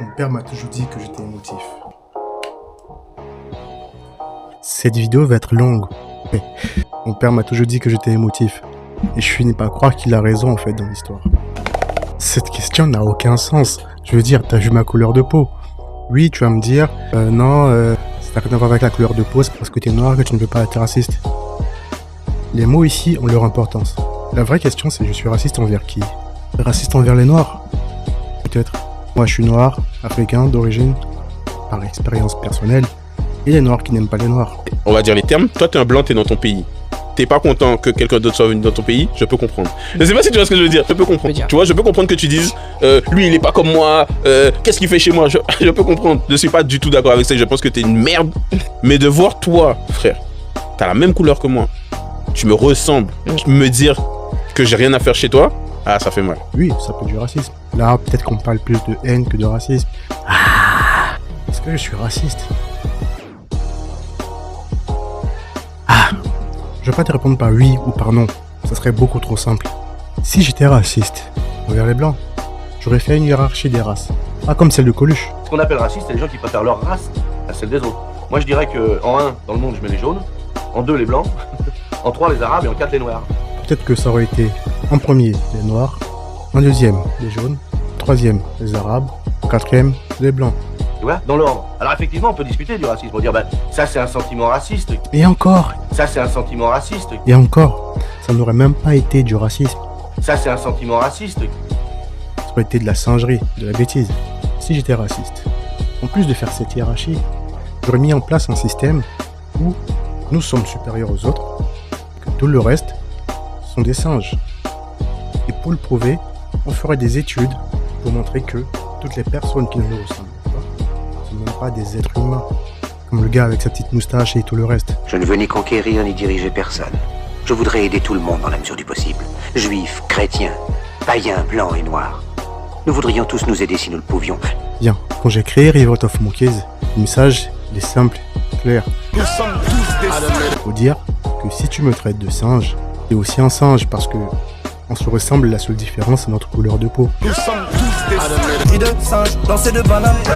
Mon père m'a toujours dit que j'étais émotif. Cette vidéo va être longue. Mais mon père m'a toujours dit que j'étais émotif. Et je finis par croire qu'il a raison en fait dans l'histoire. Cette question n'a aucun sens. Je veux dire, t'as vu ma couleur de peau? Oui, tu vas me dire, non, ça n'a rien à voir avec la couleur de peau, c'est parce que t'es noir que tu ne peux pas être raciste. Les mots ici ont leur importance. La vraie question c'est, je suis raciste envers qui? Raciste envers les noirs? Peut-être. Moi je suis noir, africain d'origine, par expérience personnelle, et les noirs qui n'aiment pas les noirs. On va dire les termes, toi t'es un blanc, t'es dans ton pays. T'es pas content que quelqu'un d'autre soit venu dans ton pays, je peux comprendre. Je sais pas si tu vois ce que je veux dire, je peux comprendre. Tu vois, je peux comprendre que tu dises, lui il est pas comme moi, qu'est-ce qu'il fait chez moi, je peux comprendre. Je suis pas du tout d'accord avec ça, je pense que t'es une merde. Mais de voir toi, frère, t'as la même couleur que moi, tu me ressembles, me dire que j'ai rien à faire chez toi, ah ça fait mal. Oui, ça peut être du racisme. Là, peut-être qu'on parle plus de haine que de racisme. Ah, est-ce que je suis raciste? Je vais pas te répondre par oui ou par non, ça serait beaucoup trop simple. Si j'étais raciste envers les blancs, j'aurais fait une hiérarchie des races, pas comme celle de Coluche. Ce qu'on appelle raciste, c'est les gens qui préfèrent leur race à celle des autres. Moi je dirais que en 1, dans le monde, je mets les jaunes, en 2, les blancs, en 3, les arabes et en 4, les noirs. Peut-être que ça aurait été en premier les noirs, en deuxième les jaunes, en troisième les arabes, en quatrième les blancs. Tu vois, dans l'ordre. Alors effectivement, on peut discuter du racisme. On peut dire, bah, ça c'est un sentiment raciste. Et encore, Ça c'est un sentiment raciste. et encore, ça n'aurait même pas été du racisme, Ça c'est un sentiment raciste. ça aurait été de la singerie, de la bêtise. Si j'étais raciste, en plus de faire cette hiérarchie, j'aurais mis en place un système où nous sommes supérieurs aux autres, que tout le reste sont des singes. Et pour le prouver, on ferait des études pour montrer que toutes les personnes qui ne nous ressemblent pas ne sont même pas des êtres humains, comme le gars avec sa petite moustache et tout le reste. Je ne veux ni conquérir ni diriger personne. Je voudrais aider tout le monde dans la mesure du possible. Juifs, chrétiens, païens, blancs et noirs. Nous voudrions tous nous aider si nous le pouvions. Bien, quand j'ai créé Revolt of Monkeys, le message il est simple, clair. Faut dire que si tu me traites de singe, t'es aussi un singe parce que on se ressemble, la seule différence c'est notre couleur de peau. Nous sommes tous des singes. De singes, lancer de bananes.